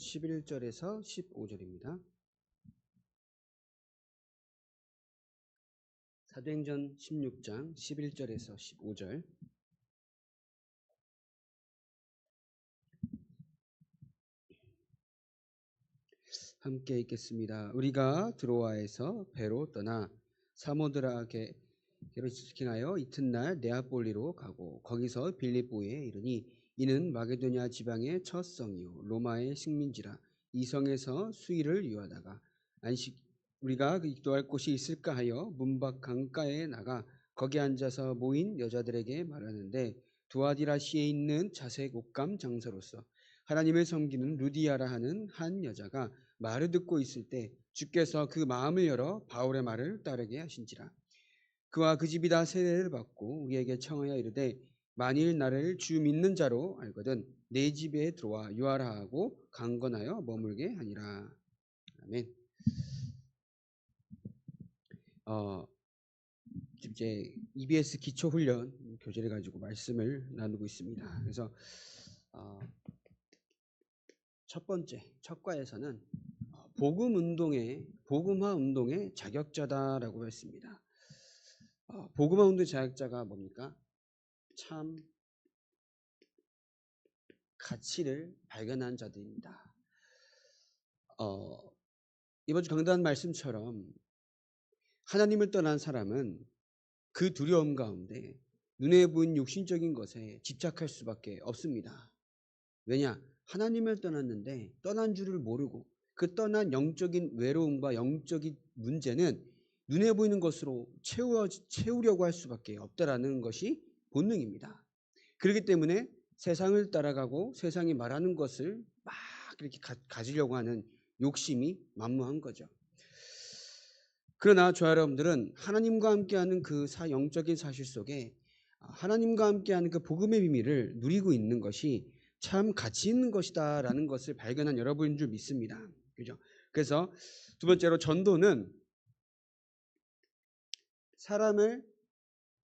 11절에서 15절입니다. 사도행전 16장 11절에서 15절. 함께 읽겠습니다. 우리가 드로아에서 배로 떠나 사모드라게로 직행하여 이튿날 네아폴리로 가고 거기서 빌립보에 이르니 이는 마게도냐 지방의 첫 성이요 로마의 식민지라. 이 성에서 수일을 유하다가 우리가 기도할 곳이 있을까 하여 문밖 강가에 나가 거기 앉아서 모인 여자들에게 말하는데 두아디라시에 있는 자색 옷감 장사로서 하나님을 섬기는 루디아라 하는 한 여자가 말을 듣고 있을 때 주께서 그 마음을 열어 바울의 말을 따르게 하신지라. 그와 그 집이 다 세례를 받고 우리에게 청하여 이르되 만일 나를 주 믿는 자로 알거든 내 집에 들어와 유하라 하고 강건하여 머물게 하니라. 아멘. 이제 EBS 기초훈련 교재를 가지고 말씀을 나누고 있습니다. 그래서 첫 번째 첫 과에서는 복음화 운동의 자격자다라고 했습니다. 복음화 운동의 자격자가 뭡니까? 참 가치를 발견한 자들입니다. 이번 주 강단 말씀처럼 하나님을 떠난 사람은 그 두려움 가운데 눈에 보이는 육신적인 것에 집착할 수밖에 없습니다. 왜냐? 하나님을 떠났는데 떠난 줄을 모르고 그 떠난 영적인 외로움과 영적인 문제는 눈에 보이는 것으로 채우려고 할 수밖에 없다라는 것이 본능입니다. 그렇기 때문에 세상을 따라가고 세상이 말하는 것을 막 이렇게 가지려고 하는 욕심이 만무한 거죠. 그러나 저와 여러분들은 하나님과 함께하는 그 영적인 사실 속에 하나님과 함께하는 그 복음의 비밀을 누리고 있는 것이 참 가치 있는 것이다라는 것을 발견한 여러분인 줄 믿습니다. 그죠? 그래서 두 번째로 전도는 사람을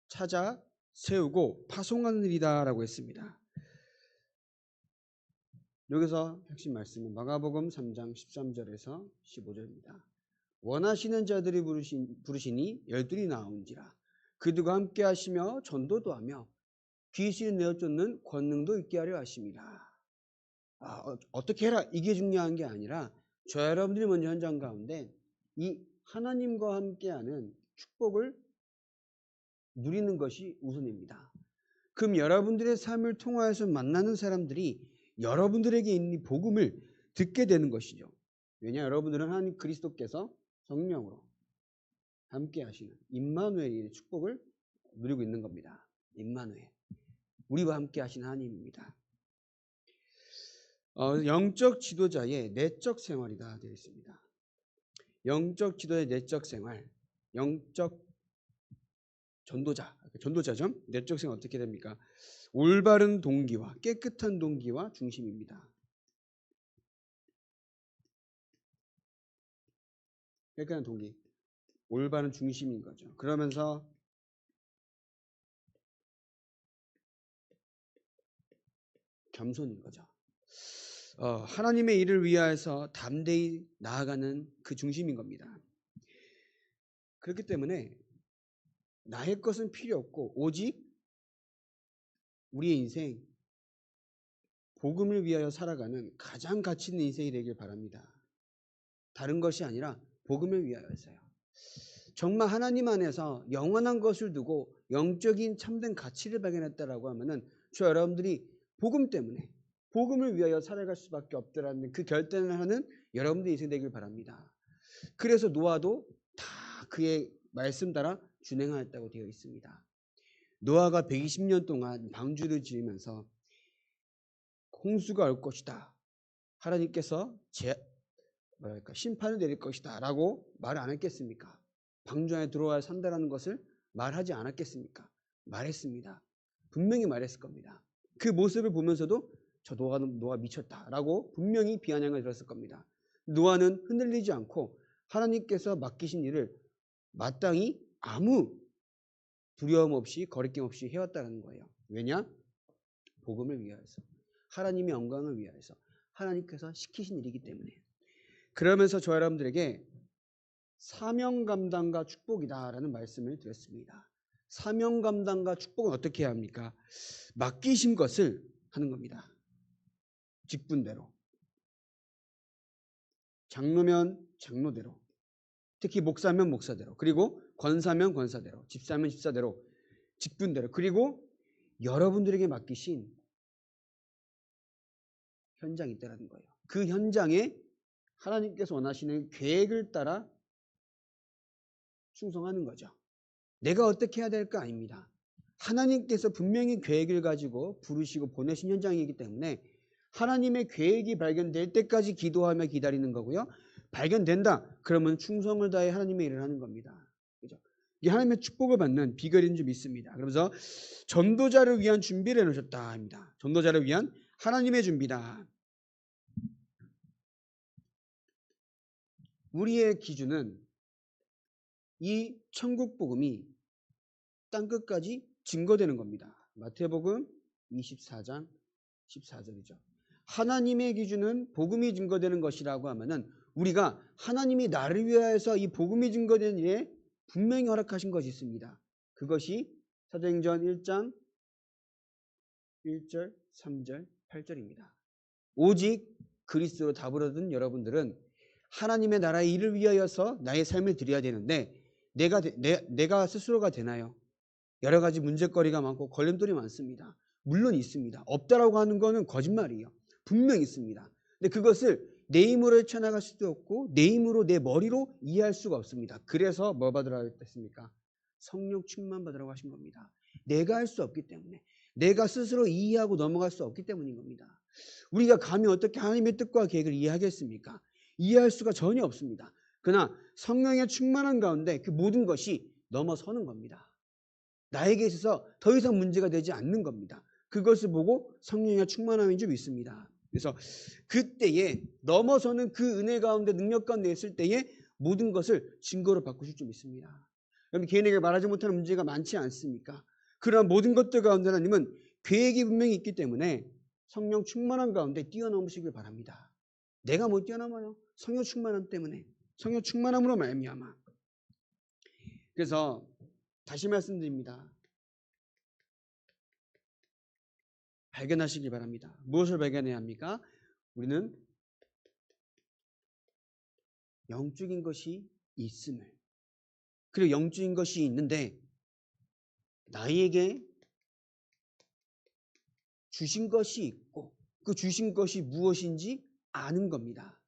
찾아 세우고 파송하는 일이다라고 했습니다. 여기서 핵심 말씀은 마가복음 3장 13절에서 15절입니다. 원하시는 자들이 부르시니 열둘이 나온지라. 그들과 함께 하시며 전도도 하며 귀신을 내어 쫓는 권능도 있게 하려 하십니다. 어떻게 해라 이게 중요한 게 아니라 저 여러분들이 먼저 현장 가운데 이 하나님과 함께하는 축복을 누리는 것이 우선입니다. 그럼 여러분들의 삶을 통하여서 만나는 사람들이 여러분들에게 있는 복음을 듣게 되는 것이죠. 왜냐 여러분들은 하나님 그리스도께서 성령으로 함께 하시는 임마누엘의 축복을 누리고 있는 겁니다. 임마누엘. 우리와 함께 하신 하나님입니다. 영적 지도자의 내적 생활이다 되어 있습니다. 영적 지도자의 내적 생활, 영적 전도자죠. 내적 생활 어떻게 됩니까? 올바른 동기와 깨끗한 동기와 중심입니다. 깨끗한 동기, 올바른 중심인 거죠. 그러면서 겸손인 거죠. 하나님의 일을 위하여서 담대히 나아가는 그 중심인 겁니다. 그렇기 때문에 나의 것은 필요 없고 오직 우리의 인생 복음을 위하여 살아가는 가장 가치 있는 인생이 되길 바랍니다. 다른 것이 아니라 복음을 위하여서요. 정말 하나님 안에서 영원한 것을 두고 영적인 참된 가치를 발견했다라고 하면은 저 여러분들이 복음 때문에 복음을 위하여 살아갈 수밖에 없다라는 그 결단을 하는 여러분들의 인생 되길 바랍니다. 그래서 노아도 다 그의 말씀 따라 준행하였다고 되어 있습니다. 노아가 120년 동안 방주를 지으면서 홍수가 올 것이다. 하나님께서 심판을 내릴 것이다 라고 말을 안 했겠습니까? 방주 안에 들어와야 산다라는 것을 말하지 않았겠습니까? 말했습니다. 분명히 말했을 겁니다. 그 모습을 보면서도 저 노아 미쳤다라고 분명히 비아냥을 들었을 겁니다. 노아는 흔들리지 않고 하나님께서 맡기신 일을 마땅히 아무 두려움 없이 거리낌 없이 해왔다는 거예요. 왜냐? 복음을 위하여서, 하나님의 영광을 위하여서, 하나님께서 시키신 일이기 때문에. 그러면서 저 여러분들에게 사명 감당과 축복이다라는 말씀을 드렸습니다. 사명 감당과 축복은 어떻게 해야 합니까? 맡기신 것을 하는 겁니다. 직분대로. 장로면 장로대로. 특히 목사면 목사대로. 그리고 권사면 권사대로. 집사면 집사대로. 직분대로. 그리고 여러분들에게 맡기신 현장이 있다는 거예요. 그 현장에 하나님께서 원하시는 계획을 따라 충성하는 거죠. 내가 어떻게 해야 될까 아닙니다. 하나님께서 분명히 계획을 가지고 부르시고 보내신 현장이기 때문에 하나님의 계획이 발견될 때까지 기도하며 기다리는 거고요. 발견된다. 그러면 충성을 다해 하나님의 일을 하는 겁니다. 그죠? 이게 하나님의 축복을 받는 비결인 줄 믿습니다. 그러면서 전도자를 위한 준비를 해놓으셨다 합니다. 전도자를 위한 하나님의 준비다. 우리의 기준은 이 천국 복음이 땅끝까지 증거되는 겁니다. 마태복음 24장 14절이죠. 하나님의 기준은 복음이 증거되는 것이라고 하면은 우리가 하나님이 나를 위하여서 이 복음이 증거되는 일에 분명히 허락하신 것이 있습니다. 그것이 사도행전 1장 1절, 3절, 8절입니다. 오직 그리스도로 답을 얻은 여러분들은 하나님의 나라의 일을 위하여서 나의 삶을 드려야 되는데 내가 스스로가 되나요? 여러 가지 문제거리가 많고 걸림돌이 많습니다. 물론 있습니다. 없다라고 하는 거는 거짓말이에요. 분명히 있습니다. 근데 그것을 내 힘으로 헤쳐나갈 수도 없고 내 힘으로 내 머리로 이해할 수가 없습니다. 그래서 뭐 받으라고 했습니까? 성령 충만 받으라고 하신 겁니다. 내가 할 수 없기 때문에 내가 스스로 이해하고 넘어갈 수 없기 때문인 겁니다. 우리가 감히 어떻게 하나님의 뜻과 계획을 이해하겠습니까? 이해할 수가 전혀 없습니다. 그러나 성령의 충만한 가운데 그 모든 것이 넘어서는 겁니다. 나에게 있어서 더 이상 문제가 되지 않는 겁니다. 그것을 보고 성령의 충만함인 줄 믿습니다. 그래서 그때에 넘어서는 그 은혜 가운데 능력 가운데 있을 때에 모든 것을 증거로 바꾸실 줄 믿습니다. 여러분 개인에게 말하지 못하는 문제가 많지 않습니까? 그러나 모든 것들 가운데 하나님은 계획이 분명히 있기 때문에 성령 충만한 가운데 뛰어넘으시길 바랍니다. 내가 못 뛰어넘어요. 성령 충만함 때문에. 성령 충만함으로 말미암아. 그래서 다시 말씀드립니다. 발견하시기 바랍니다. 무엇을 발견해야 합니까? 우리는 영적인 것이 있음을. 그리고 영적인 것이 있는데 나에게 주신 것이 있고 그 주신 것이 무엇인지 아는 겁니다.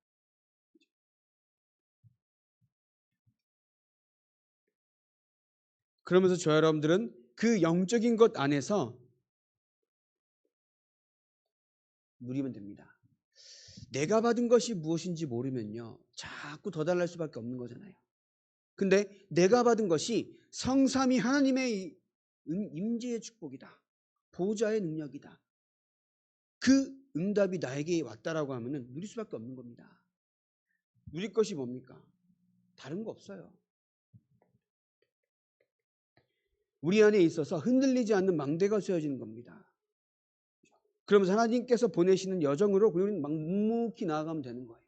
그러면서 저 여러분들은 그 영적인 것 안에서 누리면 됩니다. 내가 받은 것이 무엇인지 모르면요. 자꾸 더 달랄 수밖에 없는 거잖아요. 근데 내가 받은 것이 성삼위 하나님의 임재의 축복이다. 보좌의 능력이다. 그 응답이 나에게 왔다라고 하면은 누릴 수밖에 없는 겁니다. 누릴 것이 뭡니까? 다른 거 없어요. 우리 안에 있어서 흔들리지 않는 망대가 세워지는 겁니다. 그러면서 하나님께서 보내시는 여정으로 우리는 묵묵히 나아가면 되는 거예요.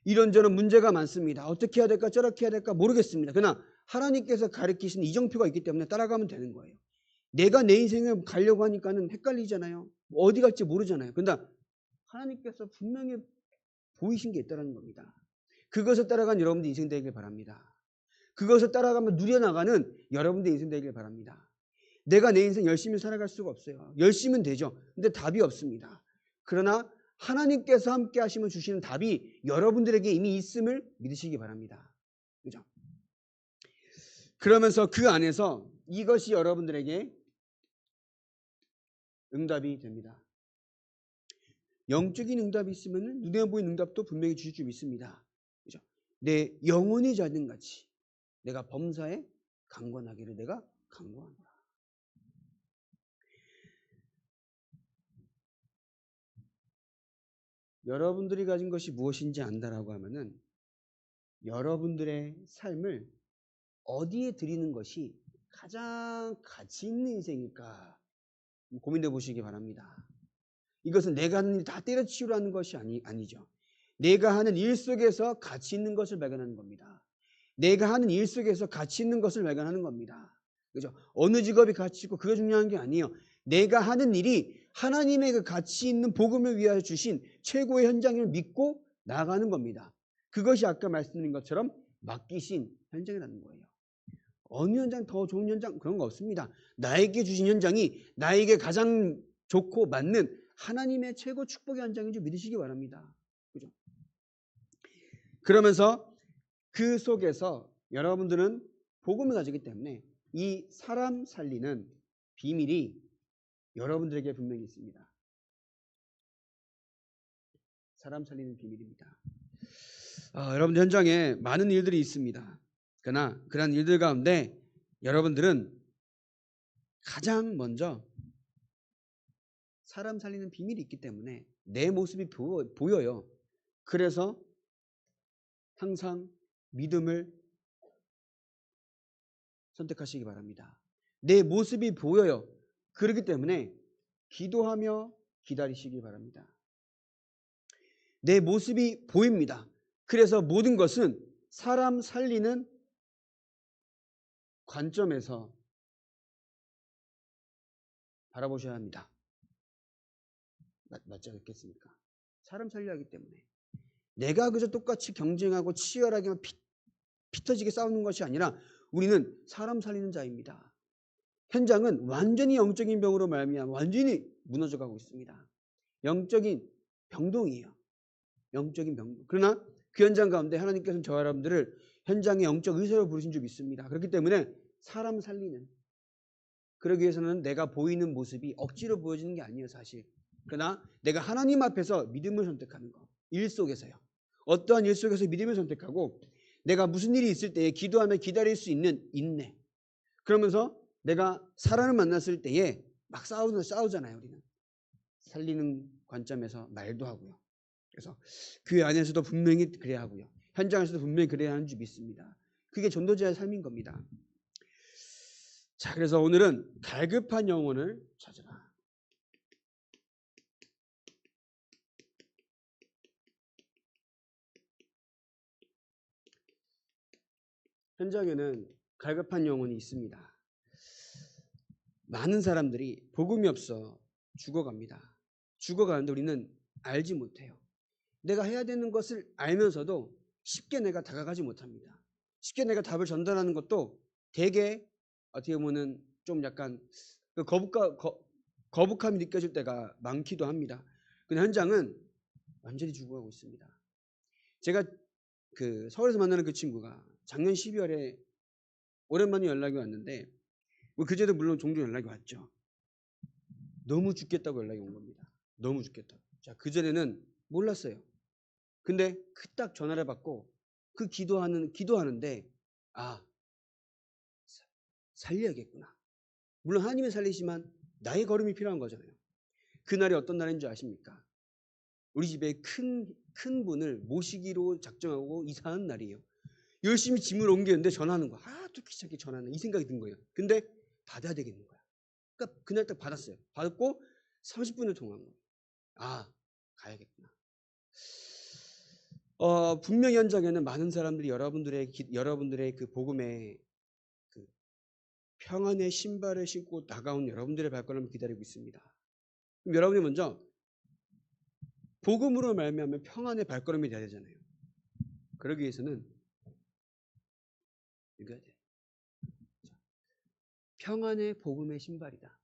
이런저런 문제가 많습니다. 어떻게 해야 될까 저렇게 해야 될까 모르겠습니다. 그러나 하나님께서 가르치신 이정표가 있기 때문에 따라가면 되는 거예요. 내가 내 인생을 가려고 하니까는 헷갈리잖아요. 어디 갈지 모르잖아요. 그런데 하나님께서 분명히 보이신 게 있다는 겁니다. 그것을 따라간 여러분들 인생 되길 바랍니다. 그것을 따라가면 누려나가는 여러분들 인생 되길 바랍니다. 내가 내 인생 열심히 살아갈 수가 없어요. 열심은 되죠. 근데 답이 없습니다. 그러나 하나님께서 함께 하시면 주시는 답이 여러분들에게 이미 있음을 믿으시기 바랍니다. 그죠? 그러면서 그 안에서 이것이 여러분들에게 응답이 됩니다. 영적인 응답이 있으면 눈에 보이는 응답도 분명히 주실 줄 믿습니다. 그죠? 내 영혼이 자든같이 내가 범사에 강권하기를 내가 강구하노라. 여러분들이 가진 것이 무엇인지 안다라고 하면은 여러분들의 삶을 어디에 드리는 것이 가장 가치 있는 인생일까 고민해 보시기 바랍니다. 이것은 내가 하는 일 다 때려치우려 하는 것이 아니죠. 내가 하는 일 속에서 가치 있는 것을 발견하는 겁니다. 내가 하는 일 속에서 가치 있는 것을 발견하는 겁니다. 그죠? 어느 직업이 가치 있고 그게 중요한 게 아니에요. 내가 하는 일이 하나님의 그 가치 있는 복음을 위하여 주신 최고의 현장을 믿고 나아가는 겁니다. 그것이 아까 말씀드린 것처럼 맡기신 현장이라는 거예요. 어느 현장 더 좋은 현장 그런 거 없습니다. 나에게 주신 현장이 나에게 가장 좋고 맞는 하나님의 최고 축복의 현장인 줄 믿으시기 바랍니다. 그죠? 그러면서 그 속에서 여러분들은 복음을 가지기 때문에 이 사람 살리는 비밀이 여러분들에게 분명히 있습니다. 사람 살리는 비밀입니다. 여러분들 현장에 많은 일들이 있습니다. 그러나 그러한 일들 가운데 여러분들은 가장 먼저 사람 살리는 비밀이 있기 때문에 내 모습이 보여요. 그래서 항상 믿음을 선택하시기 바랍니다. 내 모습이 보여요. 그렇기 때문에 기도하며 기다리시기 바랍니다. 내 모습이 보입니다. 그래서 모든 것은 사람 살리는 관점에서 바라보셔야 합니다. 맞지 않겠습니까? 사람 살려야 하기 때문에 내가 그저 똑같이 경쟁하고 치열하게 피 터지게 싸우는 것이 아니라 우리는 사람 살리는 자입니다. 현장은 완전히 영적인 병으로 말미암아 완전히 무너져가고 있습니다. 영적인 병동이에요. 영적인 병동. 그러나 그 현장 가운데 하나님께서는 저와 여러분들을 현장의 영적 의사로 부르신 줄 믿습니다. 그렇기 때문에 사람 살리는, 그러기 위해서는 내가 보이는 모습이 억지로 보여지는 게 아니에요, 사실. 그러나 내가 하나님 앞에서 믿음을 선택하는 거. 일 속에서요. 어떠한 일 속에서 믿음을 선택하고 내가 무슨 일이 있을 때에 기도하며 기다릴 수 있는 인내. 그러면서 내가 사람을 만났을 때에 막 싸우잖아요, 우리는. 살리는 관점에서 말도 하고요. 그래서 교회 안에서도 분명히 그래야 하고요. 현장에서도 분명히 그래야 하는 줄 믿습니다. 그게 전도자의 삶인 겁니다. 자, 그래서 오늘은 갈급한 영혼을 찾으라. 현장에는 갈급한 영혼이 있습니다. 많은 사람들이 복음이 없어 죽어갑니다. 죽어가는데 우리는 알지 못해요. 내가 해야 되는 것을 알면서도 쉽게 내가 다가가지 못합니다. 쉽게 내가 답을 전달하는 것도 되게 어떻게 보면 좀 약간 거북함이 느껴질 때가 많기도 합니다. 근데 현장은 완전히 죽어가고 있습니다. 제가 그 서울에서 만나는 그 친구가 작년 12월에 오랜만에 연락이 왔는데 그제도 물론 종종 연락이 왔죠. 너무 죽겠다고 연락이 온 겁니다. 너무 죽겠다고. 자, 그전에는 몰랐어요. 근데 그 딱 전화를 받고 그 기도하는데 살려야겠구나. 물론 하나님이 살리지만 나의 걸음이 필요한 거잖아요. 그날이 어떤 날인 줄 아십니까? 우리 집에 큰 분을 모시기로 작정하고 이사하는 날이에요. 열심히 짐을 옮겼는데 전화하는 거야. 또 귀찮게 전화하는 이 생각이 든 거예요. 근데 받아야 되겠는 거야. 그러니까 그날 딱 받았어요. 받았고 30분을 통화한 거예요. 가야겠구나. 분명히 현장에는 많은 사람들이 여러분들의 그 복음에 그 평안의 신발을 신고 다가온 여러분들의 발걸음을 기다리고 있습니다. 그럼 여러분이 먼저 복음으로 말미암아 평안의 발걸음이 돼야 되잖아요. 그러기 위해서는 읽어야 돼. 평안의 복음의 신발이다.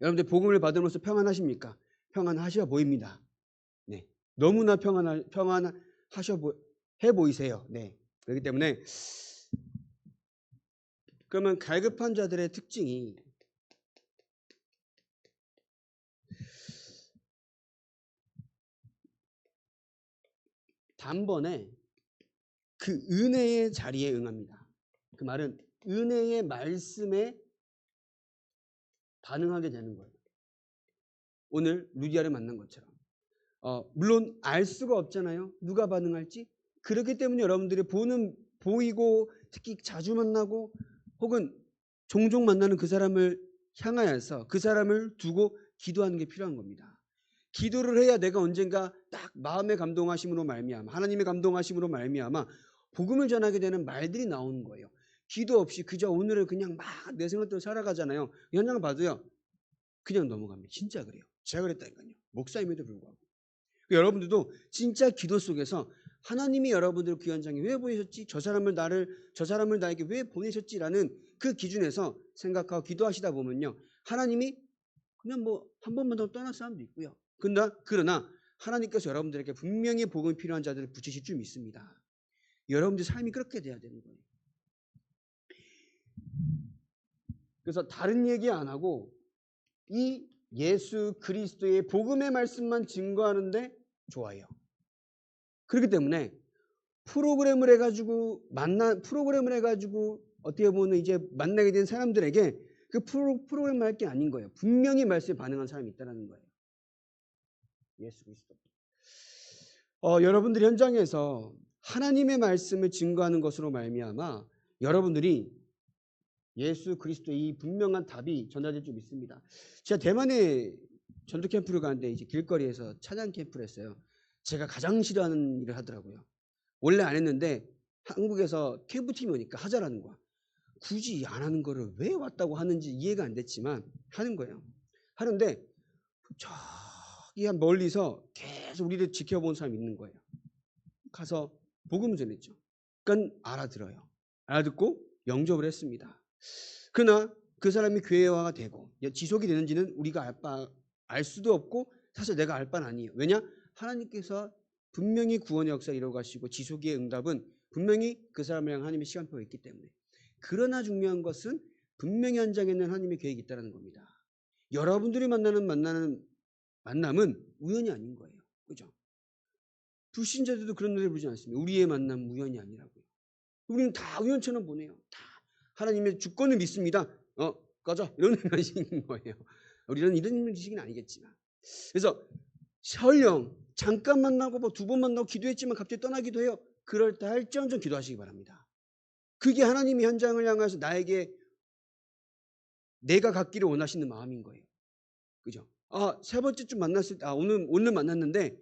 여러분들 복음을 받음으로써 평안하십니까? 평안하셔 보입니다. 네, 너무나 해 보이세요. 네, 그렇기 때문에 그러면 갈급한 자들의 특징이 단번에 그 은혜의 자리에 응합니다. 그 말은 은혜의 말씀에 반응하게 되는 거예요. 오늘 루디아를 만난 것처럼. 물론 알 수가 없잖아요. 누가 반응할지. 그렇기 때문에 여러분들이 보이고 특히 자주 만나고 혹은 종종 만나는 그 사람을 향하여서 그 사람을 두고 기도하는 게 필요한 겁니다. 기도를 해야 내가 언젠가 딱 마음의 감동하심으로 말미암아 하나님의 감동하심으로 말미암아 복음을 전하게 되는 말들이 나오는 거예요. 기도 없이 그저 오늘을 그냥 막 내 생각대로 살아가잖아요. 현장 봐도요. 그냥 넘어갑니다. 진짜 그래요. 제가 그랬다니까요. 목사임에도 불구하고. 여러분들도 진짜 기도 속에서 하나님이 여러분들 그 현장에 왜 보내셨지? 저 사람을 나에게 왜 보내셨지라는 그 기준에서 생각하고 기도하시다 보면요. 하나님이 그냥 뭐 한 번만 더 떠날 사람도 있고요. 그러나 하나님께서 여러분들에게 분명히 복음이 필요한 자들을 붙이실 줄 믿습니다. 여러분들 삶이 그렇게 돼야 되는 거예요. 그래서 다른 얘기 안 하고 이 예수 그리스도의 복음의 말씀만 증거하는데 좋아해요. 그렇기 때문에 프로그램을 해가지고 어떻게 보면 이제 만나게 된 사람들에게 그 프로그램을 할 게 아닌 거예요. 분명히 말씀에 반응한 사람이 있다는 거예요. 예수 그리스도. 여러분들 현장에서 하나님의 말씀을 증거하는 것으로 말미암아 여러분들이 예수 그리스도의 이 분명한 답이 전달될 줄 믿습니다. 제가 대만에 전도 캠프를 가는데 이제 길거리에서 찬양 캠프를 했어요. 제가 가장 싫어하는 일을 하더라고요. 원래 안 했는데 한국에서 캠프팀이 오니까 하자라는 거야. 굳이 안 하는 거를 왜 왔다고 하는지 이해가 안 됐지만 하는 거예요. 하는데 저기 한 멀리서 계속 우리를 지켜본 사람이 있는 거예요. 가서 복음을 전했죠. 그러니까 알아들어요. 알아듣고 영접을 했습니다. 그러나 그 사람이 교회화가 되고 지속이 되는지는 우리가 알 수도 없고 사실 내가 알 바는 아니에요. 왜냐? 하나님께서 분명히 구원의 역사 이루어 가시고 지속의 응답은 분명히 그 사람을 향한 하나님의 시간표가 있기 때문에. 그러나 중요한 것은 분명히 현장에는 하나님의 계획이 있다는 겁니다. 여러분들이 만나는 만남은 우연이 아닌 거예요. 그죠? 불신자들도 그런 노래 부르지 않습니다. 우리의 만남 우연이 아니라고요. 우리는 다 우연처럼 보내요. 다 하나님의 주권을 믿습니다. 꺼져 이런 식인 거예요. 우리는 이런 식은 아니겠지만. 그래서 설령 잠깐 만나고 뭐 두 번 만나고 기도했지만 갑자기 떠나기도 해요. 그럴 때 할지언정 기도하시기 바랍니다. 그게 하나님이 현장을 향해서 내가 갖기를 원하시는 마음인 거예요. 그죠? 세 번째쯤 만났을 때 오늘 만났는데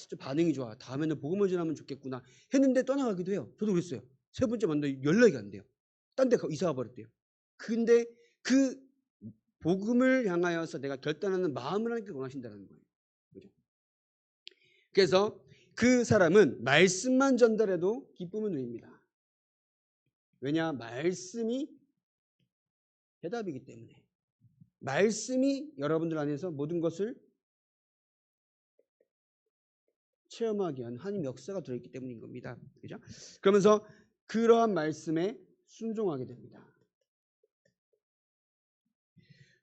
좀 반응이 좋아. 다음에는 복음을 전하면 좋겠구나 했는데 떠나가기도 해요. 저도 그랬어요. 세 번째 만나면 연락이 안 돼요. 딴 데 이사 가버렸대요. 근데 그 복음을 향하여서 내가 결단하는 마음을 하나님께 원하신다는 거예요. 그죠? 그래서 그 사람은 말씀만 전달해도 기쁨은 누립니다. 왜냐? 말씀이 해답이기 때문에. 말씀이 여러분들 안에서 모든 것을 체험하게 하는 하나님 역사가 들어있기 때문인 겁니다. 그죠? 그러면서 그러한 말씀에 순종하게 됩니다.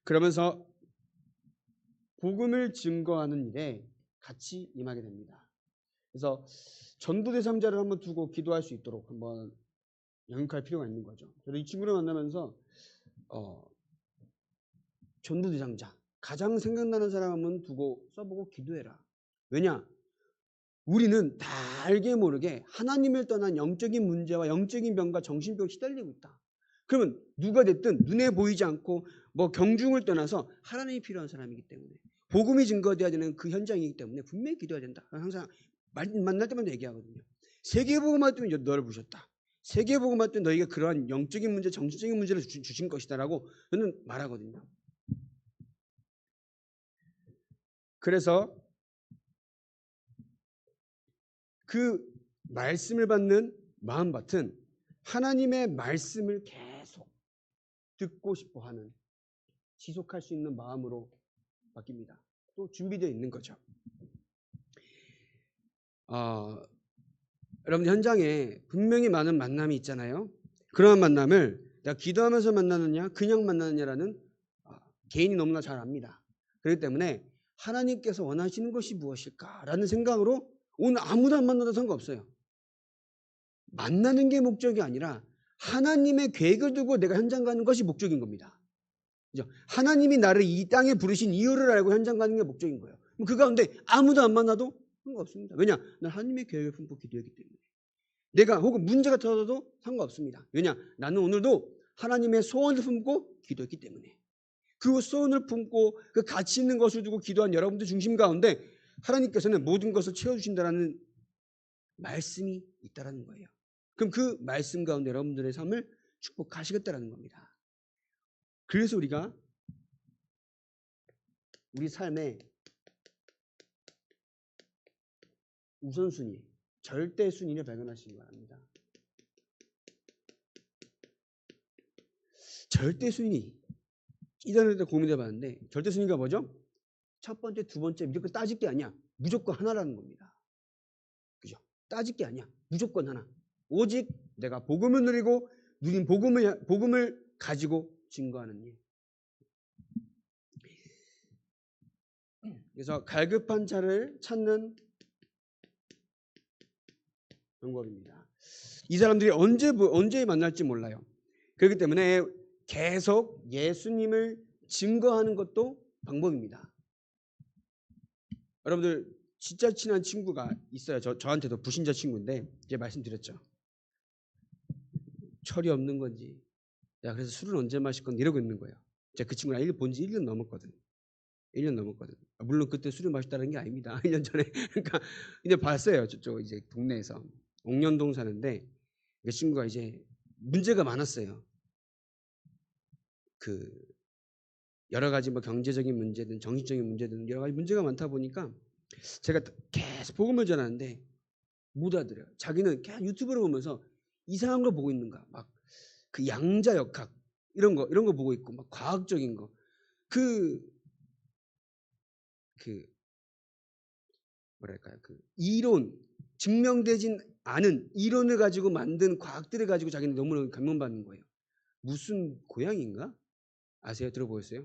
그러면서 복음을 증거하는 일에 같이 임하게 됩니다. 그래서 전도 대상자를 한번 두고 기도할 수 있도록 한번 영육할 필요가 있는 거죠. 저도 이 친구를 만나면서 전도 대상자 가장 생각나는 사람 한번 두고 써보고 기도해라. 왜냐? 우리는 다 알게 모르게 하나님을 떠난 영적인 문제와 영적인 병과 정신병에 시달리고 있다. 그러면 누가 됐든 눈에 보이지 않고 뭐 경중을 떠나서 하나님이 필요한 사람이기 때문에 복음이 증거되어야 되는 그 현장이기 때문에 분명히 기도해야 된다. 항상 만날 때마다 얘기하거든요. 세계복음할 때는 너를 부르셨다. 세계복음할 때 너희가 그러한 영적인 문제, 정신적인 문제를 주신 것이다라고 저는 말하거든요. 그래서 그 말씀을 받는 마음밭은 하나님의 말씀을 계속 듣고 싶어하는 지속할 수 있는 마음으로 바뀝니다. 또 준비되어 있는 거죠. 여러분 현장에 분명히 많은 만남이 있잖아요. 그러한 만남을 내가 기도하면서 만나느냐 그냥 만나느냐라는 개인이 너무나 잘 압니다. 그렇기 때문에 하나님께서 원하시는 것이 무엇일까라는 생각으로 오늘 아무도 안 만나도 상관없어요. 만나는 게 목적이 아니라 하나님의 계획을 두고 내가 현장 가는 것이 목적인 겁니다. 그죠? 하나님이 나를 이 땅에 부르신 이유를 알고 현장 가는 게 목적인 거예요. 그 가운데 아무도 안 만나도 상관없습니다. 왜냐? 난 하나님의 계획을 품고 기도하기 때문에. 내가 혹은 문제가 터져도 상관없습니다. 왜냐? 나는 오늘도 하나님의 소원을 품고 기도했기 때문에. 그 소원을 품고 그 가치 있는 것을 두고 기도한 여러분들 중심 가운데 하나님께서는 모든 것을 채워주신다라는 말씀이 있다라는 거예요. 그럼 그 말씀 가운데 여러분들의 삶을 축복하시겠다라는 겁니다. 그래서 우리가 우리 삶의 우선순위, 절대순위를 발견하시기 바랍니다. 절대순위. 이전에 고민해 봤는데 절대순위가 뭐죠? 첫 번째, 두 번째 무조건 따질 게 아니야. 무조건 하나라는 겁니다. 그죠? 따질 게 아니야. 무조건 하나. 오직 내가 복음을 누리고 누린 복음을 가지고 증거하는 일. 그래서 갈급한 자를 찾는 방법입니다. 이 사람들이 언제 만날지 몰라요. 그렇기 때문에 계속 예수님을 증거하는 것도 방법입니다. 여러분들 진짜 친한 친구가 있어요. 저한테도 불신자 친구인데 이제 말씀드렸죠. 철이 없는 건지, 야 그래서 술은 언제 마실 건지 이러고 있는 거예요. 제가 그 친구랑 본 지 1년 넘었거든. 1년 넘었거든. 물론 그때 술을 마셨다는 게 아닙니다. 1년 전에. 그러니까 이제 봤어요. 저쪽 이제 동네에서 옥년동 사는데 그 친구가 이제 문제가 많았어요. 그 여러 가지 뭐 경제적인 문제든 정신적인 문제든 여러 가지 문제가 많다 보니까 제가 계속 복음을 전하는데 못 알아들어요. 자기는 그냥 유튜브를 보면서 이상한 걸 보고 있는 거야. 막 그 양자역학 이런 거 보고 있고 막 과학적인 거 뭐랄까요? 그 이론 증명되진 않은 이론을 가지고 만든 과학들을 가지고 자기는 너무 감명받는 거예요. 무슨 고양이인가? 아세요? 들어보셨어요?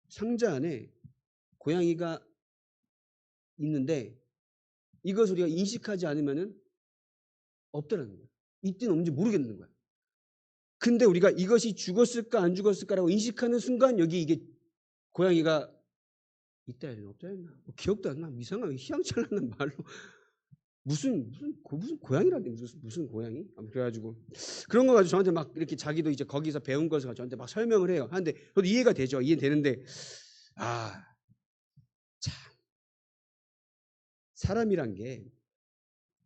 상자 안에 고양이가 있는데 이것을 우리가 인식하지 않으면은 없더라는 거예요. 있든 없는지 모르겠는 거예요. 근데 우리가 이것이 죽었을까 안 죽었을까라고 인식하는 순간 여기 이게 고양이가 있다 했나 없다 했나 뭐 기억도 안 나. 이상하게 희양찬란한 말로 무슨 고양이라니 무슨 고양이? 그래가지고 그런 거 가지고 저한테 막 이렇게 자기도 이제 거기서 배운 것을 저한테 막 설명을 해요. 하는데 저도 이해가 되죠. 이해되는데 참 사람이란 게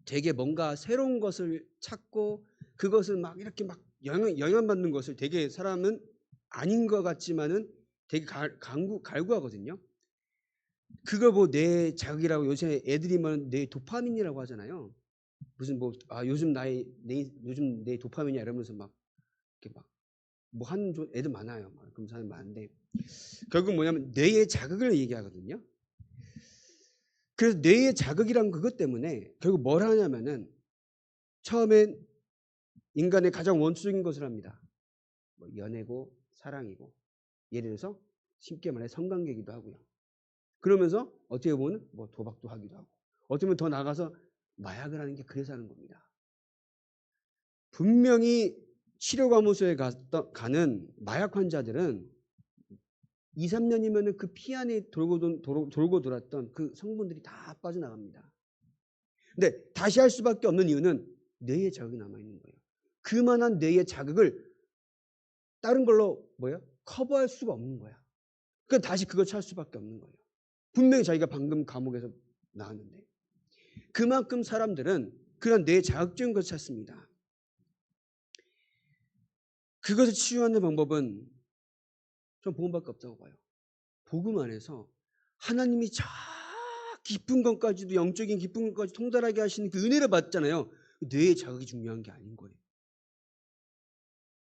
되게 뭔가 새로운 것을 찾고 그것을 막 이렇게 막 영향받는 것을 되게 사람은 아닌 것 같지만은 되게 갈구하거든요. 그걸 뭐 뇌 자극이라고 요새 애들이 말하는 뇌 도파민이라고 하잖아요. 무슨 뭐 요즘 내 도파민이야 이러면서 막 이렇게 막 뭐 하는 애들 많아요. 막 그런 사람이 많은데 결국 뭐냐면 뇌의 자극을 얘기하거든요. 그래서 뇌의 자극이란 그것 때문에 결국 뭘 하냐면은 처음엔 인간의 가장 원초적인 것을 합니다. 뭐 연애고 사랑이고 예를 들어서 쉽게 말해 성관계이기도 하고요. 그러면서 어떻게 보면 뭐 도박도 하기도 하고 어떻게 보면 더 나가서 마약을 하는 게 그래서 하는 겁니다. 분명히 치료감호소에 가는 마약 환자들은 2, 3년이면 그 피 안에 돌고 돌았던 그 성분들이 다 빠져나갑니다. 근데 다시 할 수밖에 없는 이유는 뇌의 자극이 남아있는 거예요. 그만한 뇌의 자극을 다른 걸로 커버할 수가 없는 거야. 그러니까 다시 그걸 찾을 수밖에 없는 거예요. 분명히 자기가 방금 감옥에서 나왔는데 그만큼 사람들은 그런 뇌 자극적인 것을 찾습니다. 그것을 치유하는 방법은 전 복음밖에 없다고 봐요. 복음 안에서 하나님이 저 깊은 것까지도 영적인 깊은 것까지 통달하게 하시는 그 은혜를 받잖아요. 뇌의 자극이 중요한 게 아닌 거예요.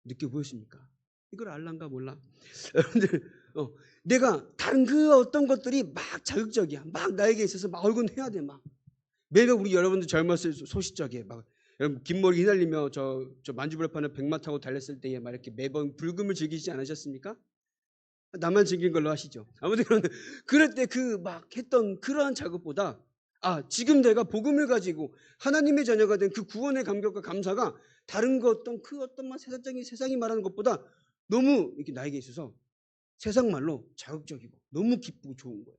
느껴보십니까? 이걸 알란가 몰라? 여러분들 내가 다른 그 어떤 것들이 막 자극적이야. 막 나에게 있어서 막 얼굴 해야 돼. 막 매일 우리 여러분들 젊었을 소시적이에 막 여러분 긴 머리 휘날리며 저 만주벌판을 백마 타고 달렸을 때에 막 이렇게 매번 불금을 즐기지 않으셨습니까? 나만 즐긴 걸로 하시죠. 아무튼 그럴 때 그 막 했던 그러한 작업보다 지금 내가 복음을 가지고 하나님의 자녀가 된 그 구원의 감격과 감사가 다른 것 어떤 세상이 말하는 것보다 너무 이렇게 나에게 있어서 세상 말로 자극적이고 너무 기쁘고 좋은 거예요.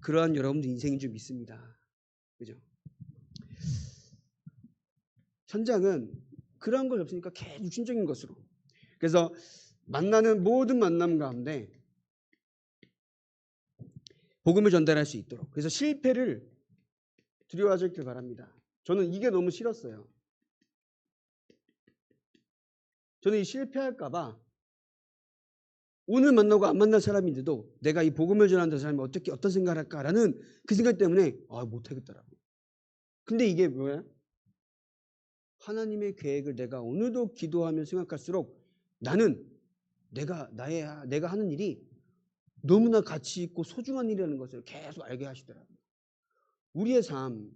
그러한 여러분들 인생인 줄 믿습니다. 그죠? 현장은 그러한 걸 없으니까 계속 육신적인 것으로. 그래서 만나는 모든 만남 가운데 복음을 전달할 수 있도록. 그래서 실패를 두려워하지 않길 바랍니다. 저는 이게 너무 싫었어요. 저는 이 실패할까 봐 오늘 만나고 안 만난 사람인데도 내가 이 복음을 전하는 사람이 어떤 생각을 할까라는 그 생각 때문에 못하겠더라고요. 근데 이게 뭐야? 하나님의 계획을 내가 오늘도 기도하며 생각할수록 나는 내가 하는 일이 너무나 가치 있고 소중한 일이라는 것을 계속 알게 하시더라고요. 우리의 삶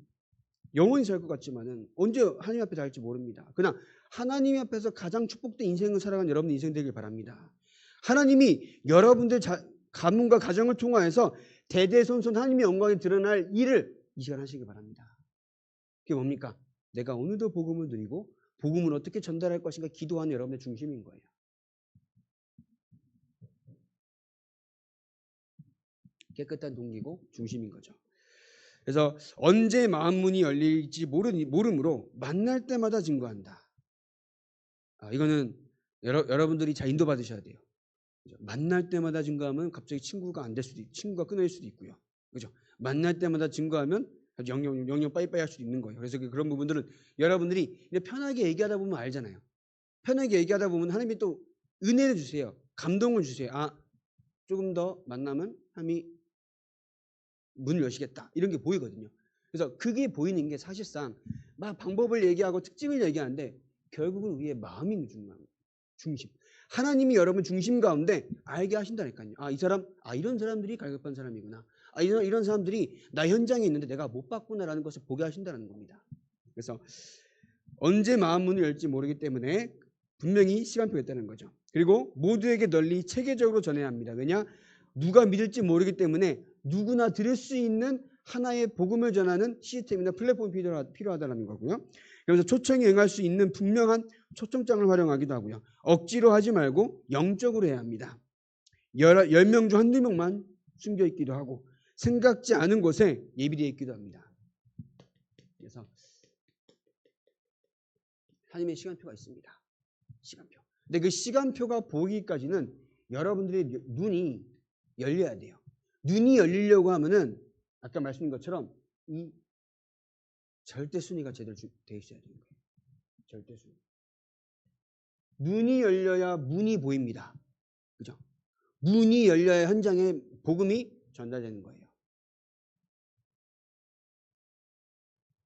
영원히 살 것 같지만은 언제 하나님 앞에 닿을지 모릅니다. 그러나 하나님 앞에서 가장 축복된 인생을 살아가는 여러분 인생 되길 바랍니다. 하나님이 여러분들 가문과 가정을 통하여서 대대손손 하나님의 영광이 드러날 일을 이 시간 하시기 바랍니다. 그게 뭡니까? 내가 오늘도 복음을 드리고 복음을 어떻게 전달할 것인가 기도하는 여러분의 중심인 거예요. 깨끗한 동기고 중심인 거죠. 그래서 언제 마음 문이 열릴지 모르므로 만날 때마다 증거한다. 이거는 여러분들이 잘 인도받으셔야 돼요. 그죠? 만날 때마다 증거하면 갑자기 친구가 안 될 수도 있고 친구가 끊어질 수도 있고요. 그죠? 만날 때마다 증거하면 영영 빠이빠이 할 수도 있는 거예요. 그래서 그런 부분들은 여러분들이 편하게 얘기하다 보면 알잖아요. 편하게 얘기하다 보면 하나님이 또 은혜를 주세요. 감동을 주세요. 조금 더 만나면 하나님이 문을 여시겠다. 이런 게 보이거든요. 그래서 그게 보이는 게 사실상 막 방법을 얘기하고 특징을 얘기하는데 결국은 우리의 마음이 중심. 하나님이 여러분 중심 가운데 알게 하신다니까요. 이 사람, 이런 사람들이 갈급한 사람이구나. 이런 사람들이 나 현장에 있는데 내가 못 봤구나라는 것을 보게 하신다는 겁니다. 그래서 언제 마음 문을 열지 모르기 때문에 분명히 시간표가 있다는 거죠. 그리고 모두에게 널리 체계적으로 전해야 합니다. 왜냐? 누가 믿을지 모르기 때문에 누구나 들을 수 있는 하나의 복음을 전하는 시스템이나 플랫폼이 필요하다는 거고요. 그래서 초청에 응할 수 있는 분명한 초청장을 활용하기도 하고요. 억지로 하지 말고 영적으로 해야 합니다. 10명 중 한두 명만 숨겨 있기도 하고 생각지 않은 곳에 예비되어 있기도 합니다. 그래서 하나님의 시간표가 있습니다. 시간표. 근데 그 시간표가 보이기까지는 여러분들의 눈이 열려야 돼요. 눈이 열리려고 하면은 아까 말씀드린 것처럼 이 절대 순위가 제대로 되어 있어야 되는 거예요. 절대 순위. 눈이 열려야 문이 보입니다. 그죠? 문이 열려야 현장에 복음이 전달되는 거예요.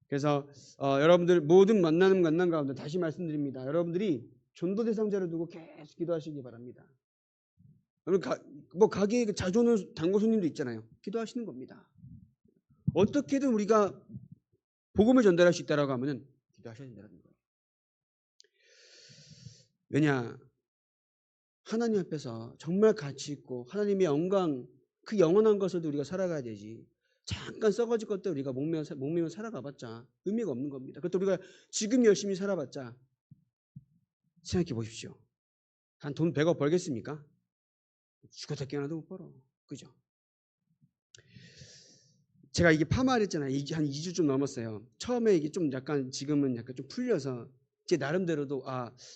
그래서 여러분들 모든 만남 가운데 다시 말씀드립니다. 여러분들이 전도 대상자를 두고 계속 기도하시기 바랍니다. 가게에 자주 오는 단골 손님도 있잖아요. 기도하시는 겁니다. 어떻게든 우리가 복음을 전달할 수 있다라고 하면은 기도하셔야 된다는 거예요. 왜냐? 하나님 앞에서 정말 가치 있고 하나님의 영광, 그 영원한 것을 우리가 살아가야 되지. 잠깐 썩어질 것들 우리가 목매며 살아가봤자 의미가 없는 겁니다. 그것도 우리가 지금 열심히 살아봤자 생각해 보십시오. 한 돈 100억 벌겠습니까? 죽었다 깨어나도 못 벌어. 그죠? 제가 이게 파마를 했잖아요. 한 2주 좀 넘었어요. 처음에 이게 좀 약간 지금은 약간 좀 풀려서 제 나름대로도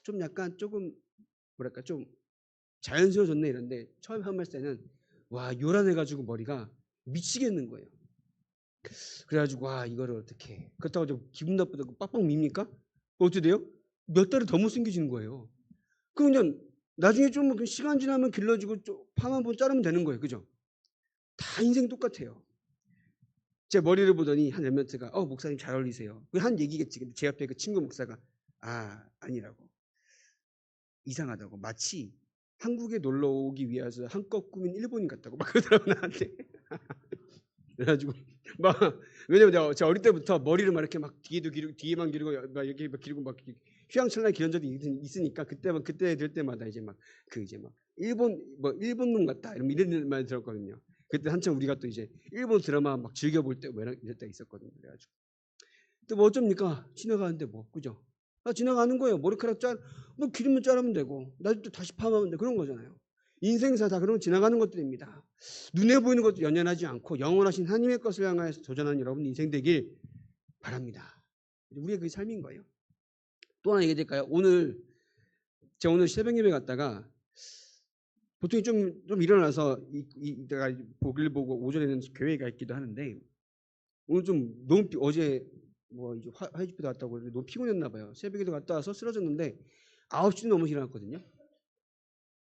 좀 약간 조금 뭐랄까 좀 자연스러워졌네 이런데 처음에 파마했을 때는 요란해가지고 머리가 미치겠는 거예요. 그래가지고 이거를 어떻게 해. 그렇다고 좀 기분 나쁘다고 빡빡 밉니까? 어떻게 돼요? 몇 달을 더 못생겨지는 거예요. 그럼 나중에 좀 시간 지나면 길러지고 파마 한번 자르면 되는 거예요. 그죠? 다 인생 똑같아요. 제 머리를 보더니 한 랩런트가 목사님 잘 어울리세요. 한 얘기겠지. 근데 제 옆에 그 친구 목사가 아니라고. 이상하다고. 마치 한국에 놀러 오기 위해서 한껏 꾸민 일본인 같다고 막 그러더라고 나한테. 그래가지고 왜냐면 제가 어릴 때부터 머리를 막 이렇게 막 뒤에만 기르고 막 이렇게 막 기르고 막 휘황찬란하게 기른 적이 있으니까 그때 될 때마다 이제 막 일본 놈 같다 이런 말 들었거든요. 그때 한참 우리가 또 이제 일본 드라마 막 즐겨볼 때 이럴 때가 있었거든요. 그래가지고 또 뭐 어쩝니까? 지나가는데 그죠? 지나가는 거예요. 머리카락 기르면 자르면 되고 나중에 또 다시 파마하면 돼. 그런 거잖아요. 인생사 다 그런 지나가는 것들입니다. 눈에 보이는 것도 연연하지 않고 영원하신 하나님의 것을 향하여서 도전하는 여러분 인생 되길 바랍니다. 우리의 그 삶인 거예요. 또 하나 얘기해 드릴까요? 제가 오늘 새벽 예배 갔다가 보통 좀 일어나서 내가 보길 보고 오전에는 교회가 있기도 하는데 오늘 좀 너무 어제 뭐 이제 화이트도 갔다고 그랬는데 너무 피곤했나 봐요. 새벽에도 갔다 와서 쓰러졌는데 9시 넘어서 일어났거든요.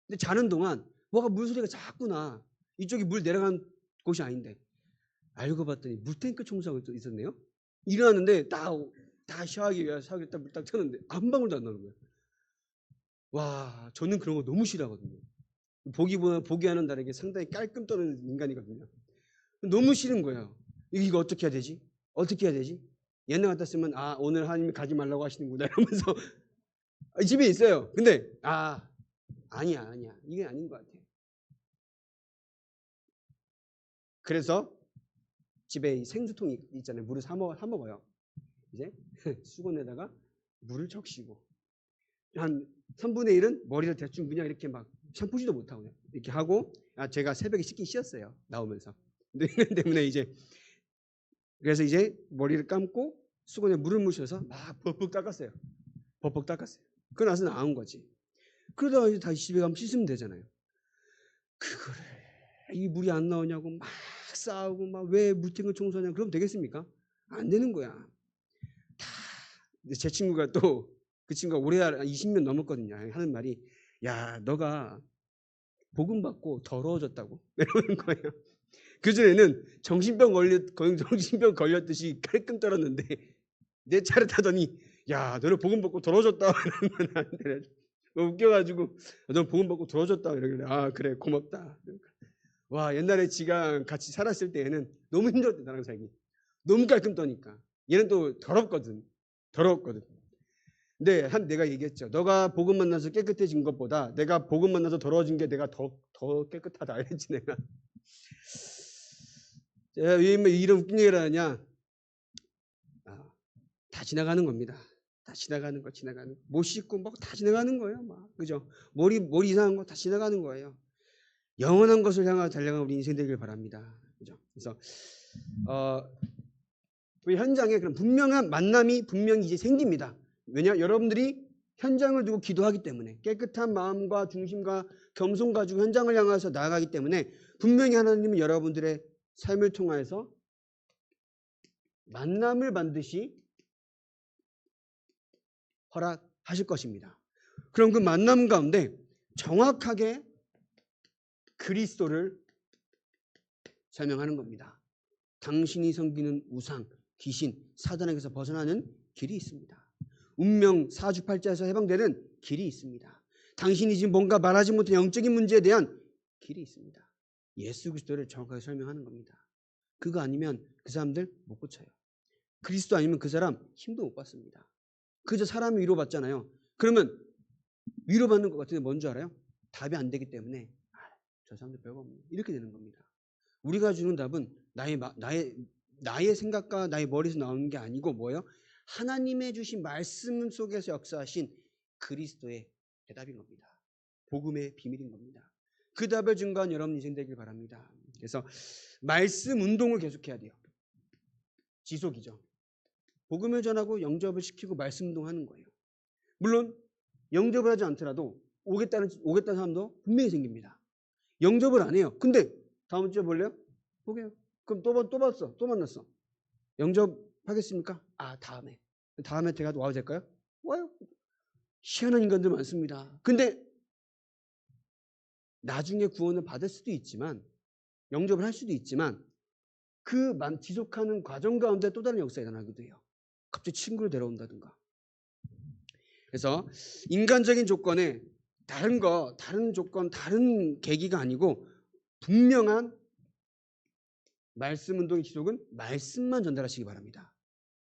근데 자는 동안 뭐가 물소리가 자꾸 나. 이쪽이 물 내려간 곳이 아닌데 알고 봤더니 물탱크 청소하고 있었네요. 일어났는데 다 샤워하기 위해서 샤워기 딱 물 딱 쳤는데 한 방울도 안 나는 거예요. 와, 저는 그런 거 너무 싫어하거든요. 보기 하는 나에게 상당히 깔끔 떠는 인간이거든요. 너무 싫은 거예요. 이거 어떻게 해야 되지? 어떻게 해야 되지? 옛날 같았으면 오늘 하나님이 가지 말라고 하시는구나 이러면서 집에 있어요. 근데 아니야 이게 아닌 것 같아. 그래서 집에 생수통이 있잖아요. 물을 사 먹어요. 이제 수건에다가 물을 적시고 한 3분의 1은 머리를 대충 그냥 이렇게 막 샴푸지도 못하고 이렇게 하고 제가 새벽에 씻긴 쉬었어요. 나오면서. 때문에 이제 그래서 이제 머리를 감고 수건에 물을 묻혀서 막 벅벅 닦았어요. 벅벅 닦았어요. 그러고 나서 나온 거지. 그러다가 이제 다시 집에 가면 씻으면 되잖아요. 그거를 이 물이 안 나오냐고 막 싸우고 막 왜 물탱크 청소하냐 그러면 되겠습니까? 안 되는 거야. 다. 제 친구가 또 그 친구가 올해 20년 넘었거든요. 하는 말이 야 너가 복음 받고 더러워졌다고 이러는 거예요. 그전에는 정신병 걸렸듯이 깔끔 떨었는데 내 차를 타더니 야 너는 복음 받고 더러워졌다 이러면 안 돼. 웃겨가지고 너 복음 받고 더러워졌다 이러길래 그래 고맙다. 와 옛날에 지가 같이 살았을 때에는 너무 힘들었대 나랑 살기. 너무 깔끔 떠니까. 얘는 또 더럽거든. 근데 내가 얘기했죠. 너가 복음 만나서 깨끗해진 것보다 내가 복음 만나서 더러워진 게 내가 더 깨끗하다 이랬지 내가. 왜 이런 웃긴 얘기를 하냐. 다 지나가는 겁니다. 다 지나가는 거. 못 씻고 막 다 지나가는 거예요. 막 그죠? 머리 이상한 거 다 지나가는 거예요. 영원한 것을 향하여 달려가는 우리 인생 되길 바랍니다. 그죠? 그래서 우리 현장에 그런 분명한 만남이 분명히 이제 생깁니다. 왜냐? 여러분들이 현장을 두고 기도하기 때문에 깨끗한 마음과 중심과 겸손 가지고 현장을 향해서 나아가기 때문에 분명히 하나님은 여러분들의 삶을 통해서 만남을 반드시 허락하실 것입니다. 그럼 그 만남 가운데 정확하게 그리스도를 설명하는 겁니다. 당신이 섬기는 우상, 귀신, 사단에게서 벗어나는 길이 있습니다. 운명, 사주팔자에서 해방되는 길이 있습니다. 당신이 지금 뭔가 말하지 못한 영적인 문제에 대한 길이 있습니다. 예수 그리스도를 정확하게 설명하는 겁니다. 그거 아니면 그 사람들 못 고쳐요. 그리스도 아니면 그 사람 힘도 못 받습니다. 그저 사람이 위로받잖아요. 그러면 위로받는 것 같은데 뭔 줄 알아요? 답이 안 되기 때문에 저 사람들 별거 없네. 이렇게 되는 겁니다. 우리가 주는 답은 나의 생각과 나의 머리에서 나오는 게 아니고 뭐예요? 하나님의 주신 말씀 속에서 역사하신 그리스도의 대답인 겁니다. 복음의 비밀인 겁니다. 그 답을 증거한 여러분 인생 되길 바랍니다. 그래서 말씀 운동을 계속해야 돼요. 지속이죠. 복음을 전하고 영접을 시키고 말씀 운동하는 거예요. 물론 영접을 하지 않더라도 오겠다는 사람도 분명히 생깁니다. 영접을 안 해요. 근데 다음 주에 볼래요? 보게요. 그럼 또 만났어. 영접하겠습니까? 다음에 제가 와도 될까요? 와요. 희한한 인간들 많습니다. 근데 나중에 구원을 받을 수도 있지만 영접을 할 수도 있지만 그 지속하는 과정 가운데 또 다른 역사가 일어나기도 해요. 갑자기 친구를 데려온다든가. 그래서 인간적인 조건에 다른 조건, 다른 계기가 아니고 분명한 말씀 운동의 지속은 말씀만 전달하시기 바랍니다.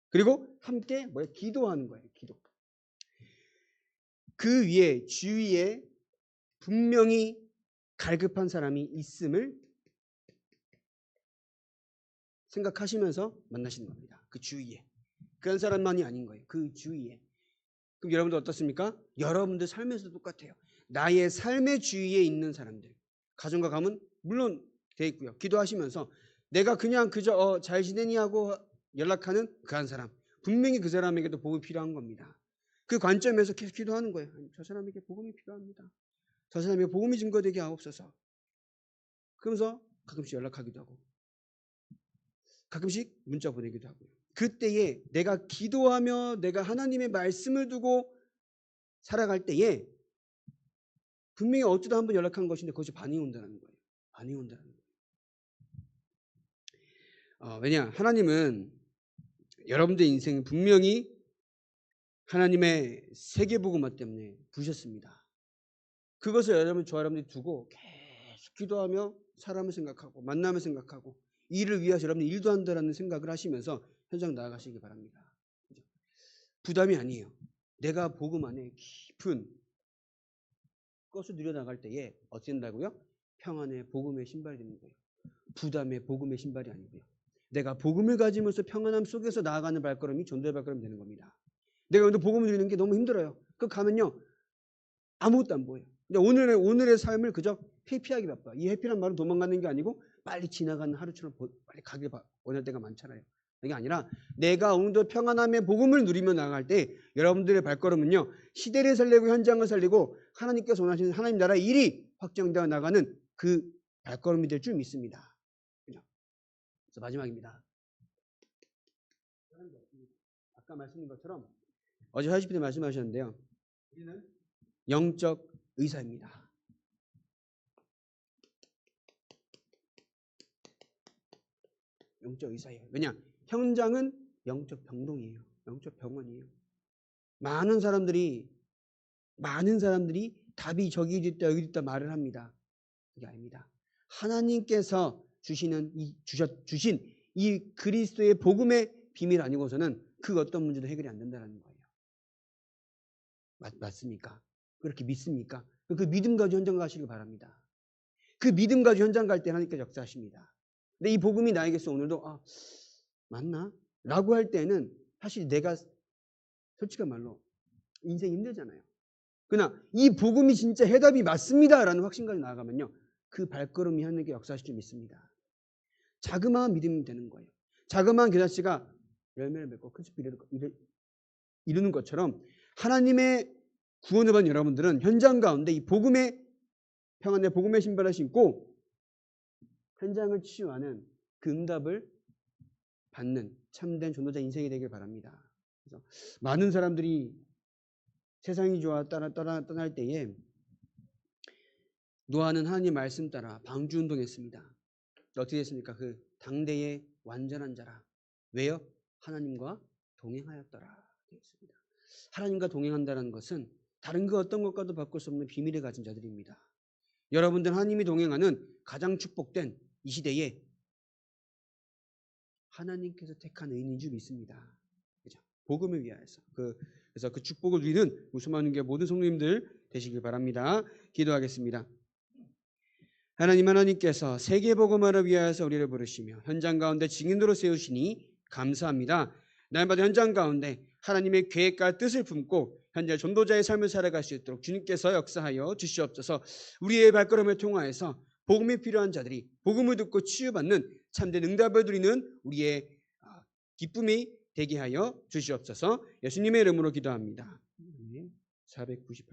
그리고 함께 기도하는 거예요. 기도. 그 위에 주위에 분명히 갈급한 사람이 있음을 생각하시면서 만나시는 겁니다. 그 주위에. 그런 사람만이 아닌 거예요. 그 주위에. 그럼 여러분들 어떻습니까? 여러분들 삶에서도 똑같아요. 나의 삶의 주위에 있는 사람들. 가정과 가문 물론 돼 있고요. 기도하시면서 내가 그냥 그저 잘 지내니 하고 연락하는 그 한 사람. 분명히 그 사람에게도 복음이 필요한 겁니다. 그 관점에서 계속 기도하는 거예요. 저 사람에게 복음이 필요합니다. 저 사람이 복음이 증거되게 하옵소서. 그러면서 가끔씩 연락하기도 하고 가끔씩 문자 보내기도 하고요. 그때에 내가 기도하며 내가 하나님의 말씀을 두고 살아갈 때에 분명히 어쩌다 한번 연락한 것인데 그것이 반응이 온다는 거예요. 반응이 온다는 거예요. 왜냐? 하나님은 여러분들의 인생 분명히 하나님의 세계복음화 때문에 부르셨습니다. 그것을 여러분들이 두고 계속 기도하며 사람을 생각하고 만남을 생각하고 일을 위해서 여러분이 일도 한다라는 생각을 하시면서 현장 나아가시기 바랍니다. 부담이 아니에요. 내가 복음 안에 깊은 것을 누려나갈 때에 어떻게 된다고요? 평안의 복음의 신발이 되는 거예요. 부담의 복음의 신발이 아니고요. 내가 복음을 가지면서 평안함 속에서 나아가는 발걸음이 전도의 발걸음이 되는 겁니다. 내가 오늘 복음을 누리는 게 너무 힘들어요. 그 가면요 아무것도 안 보여요. 오늘의 삶을 그저 회피하기 바빠. 이 회피란 말은 도망가는 게 아니고 빨리 지나가는 하루처럼 빨리 가길 원할 때가 많잖아요. 이게 아니라 내가 오늘도 평안함의 복음을 누리며 나아갈 때 여러분들의 발걸음은요 시대를 살리고 현장을 살리고 하나님께서 원하시는 하나님 나라의 일이 확정되어 나가는 그 발걸음이 될 줄 믿습니다. 그죠? 그래서 마지막입니다. 아까 말씀드린 것처럼 어제 하시피디 말씀하셨는데요. 우리는 영적 의사입니다. 영적 의사예요. 왜냐? 현장은 영적 병동이에요. 영적 병원이에요. 많은 사람들이 답이 저기 있다 여기 있다 말을 합니다. 그게 아닙니다. 하나님께서 주신 이 그리스도의 복음의 비밀 아니고서는 그 어떤 문제도 해결이 안 된다는 거예요. 맞습니까? 그렇게 믿습니까? 그 믿음 가지고 현장 가시길 바랍니다. 그 믿음 가지고 현장 갈 때 하나님께서 역사하십니다. 근데 이 복음이 나에게서 오늘도 맞나? 라고 할 때는 사실 내가 솔직한 말로 인생 힘들잖아요. 그러나 이 복음이 진짜 해답이 맞습니다라는 확신까지 나아가면요. 그 발걸음이 하나님께 역사하실 줄 믿습니다. 자그마한 믿음이 되는 거예요. 자그마한 겨자씨가 열매를 맺고 큰 숲을 이루는 것처럼 하나님의 구원을 받은 여러분들은 현장 가운데 이 복음의 평안의 복음의 신발을 신고 현장을 치유하는 그 응답을 받는 참된 전도자 인생이 되길 바랍니다. 그래서 많은 사람들이 세상이 좋아 떠날 때에 노아는 하나님 말씀 따라 방주운동했습니다. 어떻게 됐습니까? 그 당대의 완전한 자라. 왜요? 하나님과 동행하였더라 되었습니다. 하나님과 동행한다는 것은 다른 그 어떤 것과도 바꿀 수 없는 비밀을 가진 자들입니다. 여러분들 하나님이 동행하는 가장 축복된 이 시대에 하나님께서 택한 의인인 줄 믿습니다. 그죠? 복음을 위하여서 그래서 그 축복을 누리는 수많은 모든 성도님들 되시길 바랍니다. 기도하겠습니다. 하나님께서 세계 복음화를 위하여서 우리를 부르시며 현장 가운데 증인으로 세우시니 감사합니다. 날마다 현장 가운데 하나님의 계획과 뜻을 품고 현재 전도자의 삶을 살아갈 수 있도록 주님께서 역사하여 주시옵소서. 우리의 발걸음을 통하여서 복음이 필요한 자들이 복음을 듣고 치유받는 참된 응답을 누리는 우리의 기쁨이 되게 하여 주시옵소서. 예수님의 이름으로 기도합니다. 498